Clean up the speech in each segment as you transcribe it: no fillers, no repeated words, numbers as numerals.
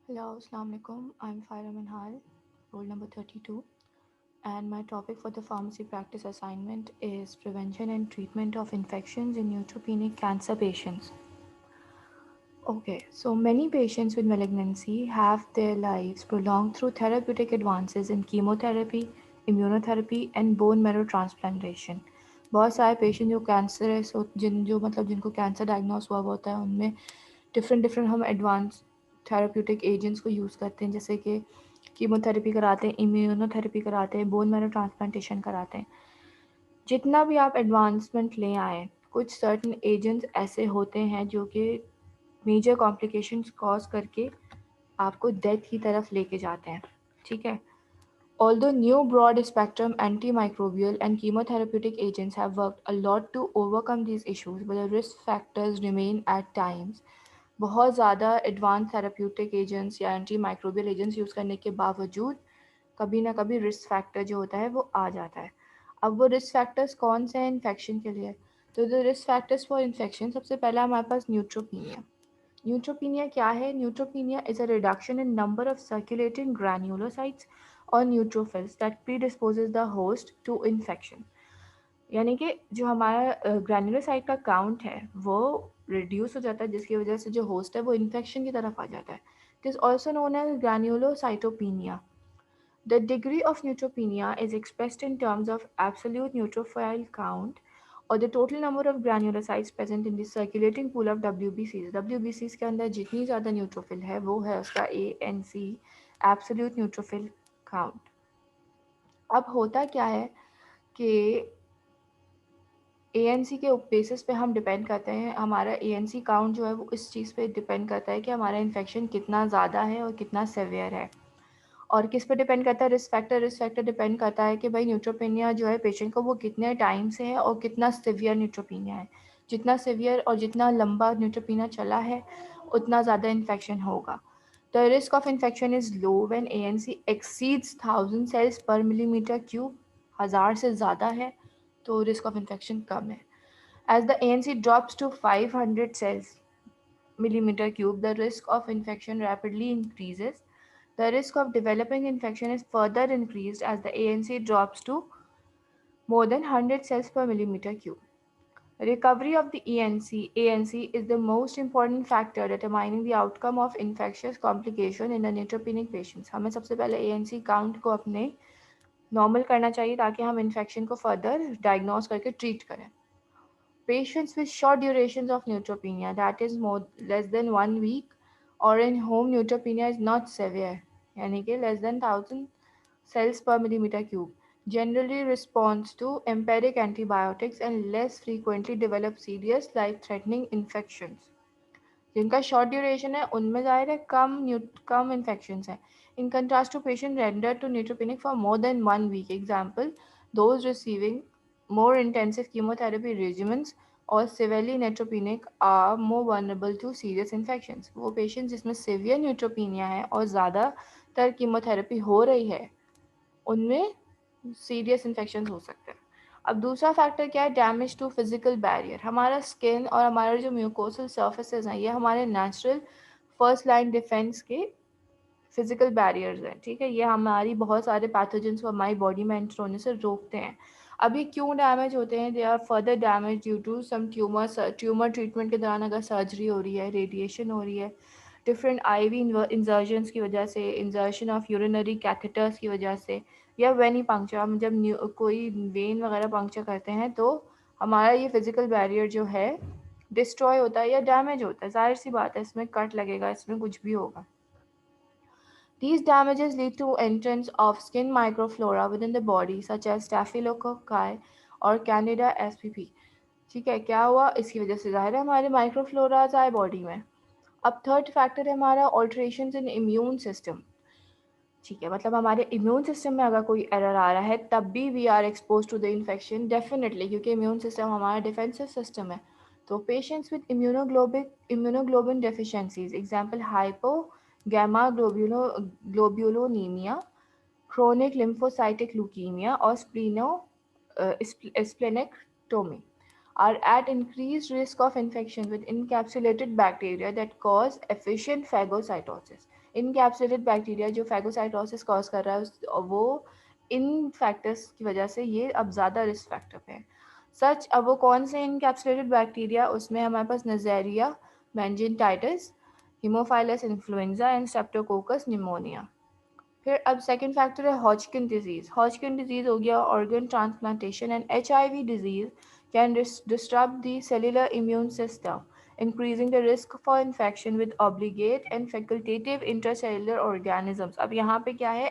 Hello, Assalamu alaikum. I'm Faira Minhal, roll number 32, and my topic for the pharmacy practice assignment is prevention and treatment of infections in neutropenic cancer patients. Okay, so many patients with malignancy have their lives prolonged through therapeutic advances in chemotherapy, immunotherapy, and bone marrow transplantation. बहुत सारे patient जो cancerous जिनको cancer diagnose हुआ होता है उनमें different different हम advance therapeutic agents को यूज़ करते हैं, जैसे कि कीमोथेरेपी कराते हैं, इम्यूनोथेरेपी कराते हैं, बोन मैरो ट्रांसप्लांटेशन कराते हैं। जितना भी आप एडवांसमेंट ले आए, कुछ सर्टन एजेंट्स ऐसे होते हैं जो कि मेजर कॉम्प्लिकेशंस कॉज करके आपको डेथ की तरफ लेके जाते हैं। ठीक है। Although new broad-spectrum antimicrobial and chemotherapeutic agents have worked a lot to overcome these issues, but the risk factors remain at times. बहुत ज़्यादा एडवांस थेराप्यूटिक एजेंट्स या एंटी माइक्रोबियल एजेंट्स यूज़ करने के बावजूद कभी ना कभी रिस्क फैक्टर जो होता है वो आ जाता है। अब वो रिस्क फैक्टर्स कौन से हैं इन्फेक्शन के लिए? तो the risk factors for infection, सबसे पहला हमारे पास न्यूट्रोपीनिया। न्यूट्रोपीनिया क्या है? Neutropenia is a reduction in number of circulating granulocytes और neutrophils that predisposes the host to infection. यानी कि जो हमारा ग्रैन्युलोसाइट का काउंट है वो रिड्यूस हो जाता है, जिसकी वजह से जो होस्ट है वो इन्फेक्शन की तरफ आ जाता है। It is also known as granulocytopenia. The degree of neutropenia is expressed in terms of absolute neutrophil count or the total number of granulocytes present in the circulating pool of WBCs. WBCs के अंदर जितनी ज़्यादा neutrophil है वो है उसका ANC, absolute neutrophil count. अब होता क्या है कि ANC के बेसिस पे हम डिपेंड करते हैं, हमारा ANC काउंट जो है वो इस चीज़ पे डिपेंड करता है कि हमारा इन्फेक्शन कितना ज़्यादा है और कितना सेवियर है। और किस पे डिपेंड करता है? रिस्क फैक्टर डिपेंड करता है कि भाई न्यूट्रोपीनिया जो है पेशेंट को वो कितने टाइम से है और कितना सिवियर न्यूट्रोपीनिया है। जितना सिवियर और जितना लंबा न्यूट्रोपीनिया चला है उतना ज़्यादा इन्फेक्शन होगा। The risk of infection is low when ANC exceeds 1000 cells per millimeter cube. हज़ार से ज़्यादा है तो रिस्क ऑफ इन्फेक्शन कम है। As the ANC drops to 500 cells millimeter cube, the risk of infection rapidly increases. The risk of developing infection is further increased as the ANC drops to more than 100 cells per millimeter cube. Recovery of the ANC is the most important factor determining the outcome of infectious complication in the neutropenic patients. हमें सबसे पहले ANC count को अपने normal करना चाहिए ताकि हम infection को फर्दर डायग्नोस करके ट्रीट करें। Patients with short durations of neutropenia, that is more less than 1 week, or in whom neutropenia is not severe, यानी कि less than 1000 cells per millimeter cube, generally responds to empiric antibiotics and less frequently develop serious life-threatening infections. जिनका short duration है उनमें ज़ाहिर है कम infections हैं। In contrast to patient render to neutropenic for more than 1 week, example those receiving more intensive chemotherapy regimens और severely neutropenic are more vulnerable to serious infections. वो patient जिसमें severe neutropenia है और ज़्यादातर कीमोथेरेपी हो रही है उनमें सीरियस इन्फेक्शन हो सकते हैं। अब दूसरा फैक्टर क्या है? Damage to physical barrier. हमारा स्किन और हमारे जो म्यूकोसल सर्फेसेज हैं ये हमारे नेचुरल फर्स्ट लाइन डिफेंस के फिजिकल बैरियर्स हैं। ठीक है, ये हमारी बहुत सारे पैथोजेंस को हमारी बॉडी में एंटर होने से रोकते हैं। अब ये क्यों डैमेज होते हैं? They are further damage due to some tumour treatment के दौरान अगर सर्जरी हो रही है, रेडिएशन हो रही है, डिफरेंट आईवी इंजर्शंस की वजह से, इंजर्शन ऑफ यूरिनरी कैथेटर्स की वजह से, या वेनी पंक्चर, हम जब कोई वेन वगैरह पंक्चर करते हैं तो हमारा ये फिजिकल बैरियर जो है डिस्ट्रॉय होता है या डैमेज होता है। जाहिर सी बात है इसमें कट लगेगा, इसमें कुछ भी होगा। These damages lead to entrance of skin microflora within the body such as Staphylococci और Candida spp। ठीक है, क्या हुआ? इसकी वजह से ज़ाहिर है हमारे माइक्रोफ्लोराज आए बॉडी में। अब थर्ड फैक्टर है हमारा ऑल्ट्रेशंस इन इम्यून सिस्टम। ठीक है, मतलब हमारे इम्यून सिस्टम में अगर कोई एरर आ रहा है तब भी we are expose to the infection definitely, क्योंकि इम्यून सिस्टम हमारा डिफेंसिव सिस्टम है। तो patients with immunoglobin deficiencies, example hypogammaglobulinemia, chronic lymphocytic leukemia or splenectomy are at increased risk of infection with encapsulated bacteria that cause efficient phagocytosis. Encapsulated bacteria जो phagocytosis cause कर रहा है वो इन factors की वजह से ये अब ज़्यादा रिस्क फैक्टर पे है। सच अब वो कौन से इनकैप्सुलेटेड बैक्टीरिया, उसमें हमारे पास Neisseria meningitis, Haemophilus influenza and Streptococcus pneumonia. फिर अब सेकंड फैक्टर है हॉजकिन डिजीज़। हॉजकिन डिजीज़ हो गया organ transplantation and HIV disease can disrupt the cellular immune system, increasing the risk for infection with obligate and facultative intracellular organisms। अब यहाँ पे क्या है,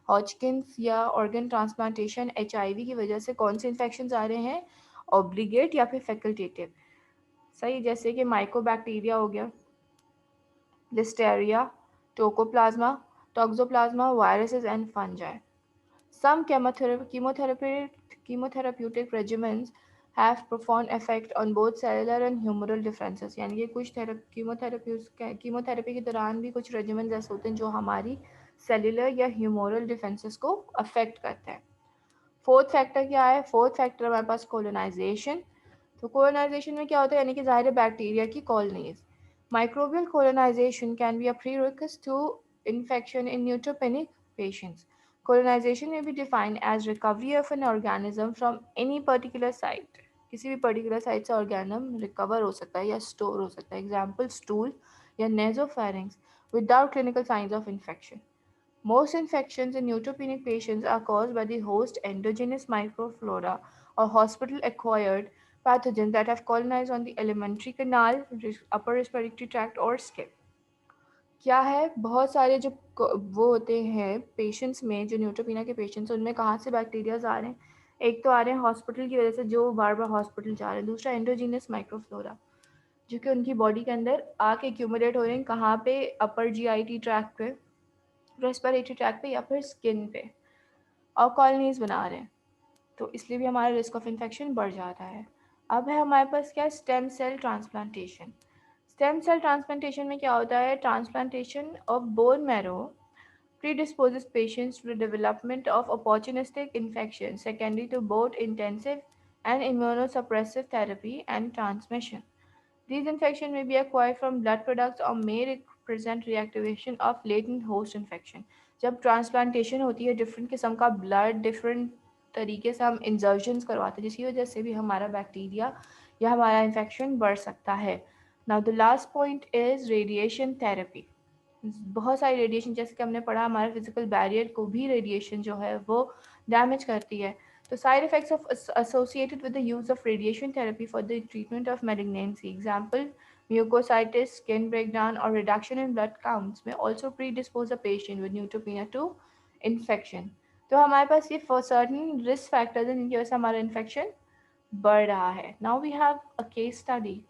हॉजकिन्स या ऑर्गन ट्रांसप्लांटेशन एचआईवी की वजह से कौन से इन्फेक्शन आ रहे हैं, ऑब्लिगेट या फिर फैकल्टेटिव। सही, जैसे कि माइकोबैक्टीरिया हो गया, Listeria, toxoplasma, Toxoplasma, viruses and fungi. Some chemotherapeutic regimens have profound effect on both cellular and humoral differences। यानी कि कुछ कीमोथेरेपी के दौरान भी कुछ रेजिमेंट्स ऐसे होते हैं जो हमारी सेलुलर या ह्यूमोरल डिफेंसेस को अफेक्ट करते हैं। फोर्थ फैक्टर क्या है, फोर्थ फैक्टर हमारे पास कोलोनाइजेशन। तो कोलोनाइजेशन में क्या होता है, यानी कि ज़ाहिर है बैक्टीरिया की colonies. Microbial colonisation can be a prerequisite to infection in neutropenic patients. Colonization may be defined as recovery of an organism from any particular site। किसी भी पर्टिकुलर साइट से ऑर्गेनम रिकवर हो सकता है या स्टोर हो सकता है, एग्जाम्पल स्टूल या nasopharynx, without clinical science of infection. Most infections in neutropenic patients are caused by the host endogenous microflora or hospital-acquired pathogens that have colonized on the alimentary canal, upper respiratory tract or skin। क्या है, बहुत सारे जो वो होते हैं patients में, जो न्यूट्रोपीनिया के पेशेंट्स हैं, उनमें कहाँ से बैक्टीरियाज आ रहे हैं, एक तो आ रहे हैं हॉस्पिटल की वजह से जो बार बार हॉस्पिटल जा रहे हैं, दूसरा एंडोजीनियस माइक्रोफ्लोरा जो कि उनकी बॉडी के अंदर आके एक्यूमुलेट हो रहे हैं, कहाँ पे, अपर जीआईटी ट्रैक पे, रेस्पिरेटरी ट्रैक पे या फिर स्किन पे, और कॉलोनीज बना रहे हैं, तो इसलिए भी हमारा रिस्क ऑफ इन्फेक्शन बढ़ जाता है। अब है हमारे पास क्या, stem cell transplantation. Stem cell transplantation में क्या होता है, transplantation of bone marrow predisposes patients to the development of opportunistic infection secondary to both intensive and immunosuppressive therapy and transmission। These infections may be acquired from blood products or may present reactivation of latent host infection। जब transplantation होती है, different किस्म का blood different तरीके से हम इंजर्शंस करवाते हैं, जिसकी वजह से भी हमारा बैक्टीरिया या हमारा इन्फेक्शन बढ़ सकता है। Now the last point is radiation therapy. बहुत सारी रेडिएशन, जैसे कि हमने पढ़ा हमारे फिजिकल बैरियर को भी रेडिएशन जो है वो डैमेज करती है। तो side effects of associated with the use of radiation therapy for the treatment of malignancy, example mucositis, skin breakdown or reduction in blood counts may also predispose a patient with neutropenia to infection। तो हमारे पास ये certain risk factors हैं जिनकी वजह से हमारा infection बढ़ रहा है। Now we have a case study।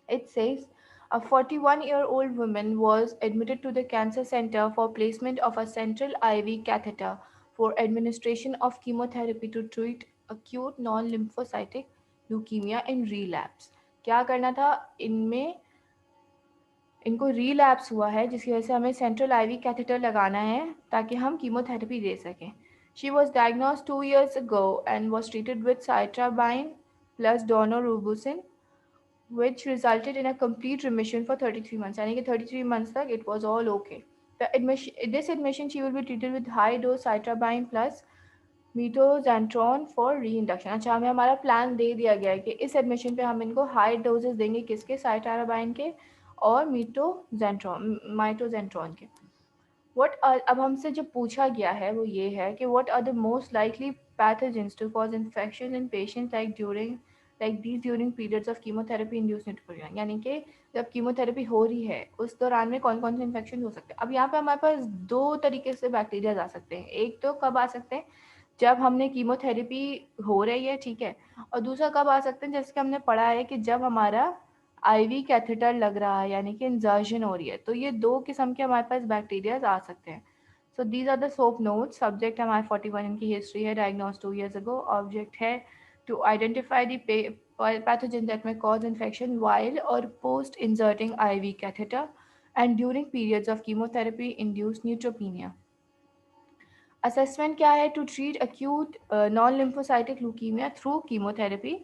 It says a 41-year-old woman was admitted to the cancer center for placement of a central IV catheter for administration of chemotherapy to treat acute non-lymphocytic leukemia in relapse। क्या करना था इनमें, इनको relapse हुआ है जिसकी वजह से हमें central IV catheter लगाना है ताकि हम कीमोथेरेपी दे सकें। She was diagnosed 2 years ago and was treated with cytarabine plus daunorubicin which resulted in a complete remission for 33 months। यानी कि 33 months तक it was all okay। This admission she will be treated with high dose cytarabine plus mitoxantrone for reinduction. अच्छा, हमें हमारा plan दे दिया गया है कि इस एडमिशन पे हम इनको हाई डोजेस देंगे, किसके, साइटाराबाइन के और माइटोजेंट्रॉन के। अब हमसे जो पूछा गया है वो ये है कि what are the most likely pathogens to cause infection in patients like these during periods of chemotherapy induced neutropenia. यानी कि जब कीमोथेरेपी हो रही है उस दौरान में कौन कौन से इन्फेक्शन हो सकते हैं। अब यहाँ पे हमारे पास दो तरीके से बैक्टीरिया आ सकते हैं। एक तो कब आ सकते हैं, जब हमने कीमोथेरेपी हो रही है, ठीक है, और दूसरा कब आ सकते हैं, जैसे कि हमने पढ़ा है कि जब हमारा आईवी कैथेटर लग रहा है यानी कि इंजर्शन हो रही है। तो ये दो किस्म के हमारे पास बैक्टीरियाज आ सकते हैं। So these are the SOAP notes. Subject हमारे 41 इनकी हिस्ट्री है, डायग्नोज 2 years ago। ऑब्जेक्ट है to identify the pathogen that may cause infection while or post inserting IV catheter and during periods of chemotherapy induced neutropenia। Assessment क्या है, to treat acute non-lymphocytic leukemia through chemotherapy,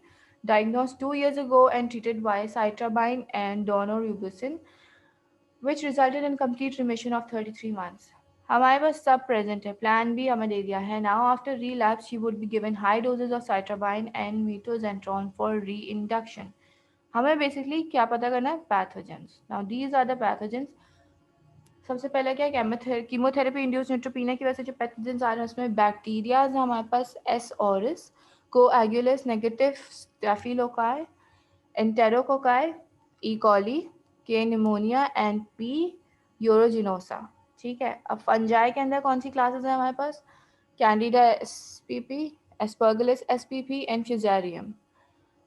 diagnosed 2 years ago and treated by cytarabine and daunorubicin which resulted in complete remission of 33 months. हमारे पास सब present है, plan भी हमें दे दिया है. Now after relapse she would be given high doses of cytarabine and metoxantrone for reinduction. हमें basically क्या पता करना है? Pathogens. Now these are the pathogens. सबसे पहले क्या है, कीमोथेरेपी इंड्यूस न्यूट्रोपीनिया की वजह से जो पैथोजेंस आ रहे हैं उसमें बैक्टीरियाज हैं हमारे पास एस ऑरिस, कोएगुलस नेगेटिव स्टेफिलोकाई, एंटेरोकोकाई, ई कॉली, के निमोनिया एंड पी यूरोजिनोसा. ठीक है. अब फंजाई के अंदर कौन सी क्लासेस हैं हमारे पास? Candida SPP, Aspergillus SPP and Fusarium.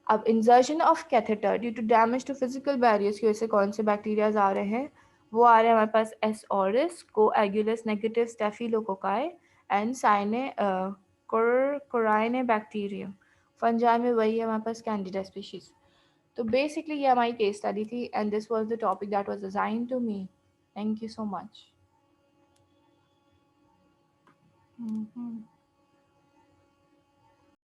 अब insertion of catheter due to damage to physical barriers की वजह से कौन से बैक्टीरियाज आ रहे हैं? वो आ रहे हैं हमारे पास S aureus, coagulase negative staphylococci and साइने कोराइने बैक्टीरियम. फंजाई में वही है हमारे पास कैंडिडा स्पीशीज. तो बेसिकली ये हमारी केस स्टडी थी and this was the topic that was assigned to me. Thank you so much.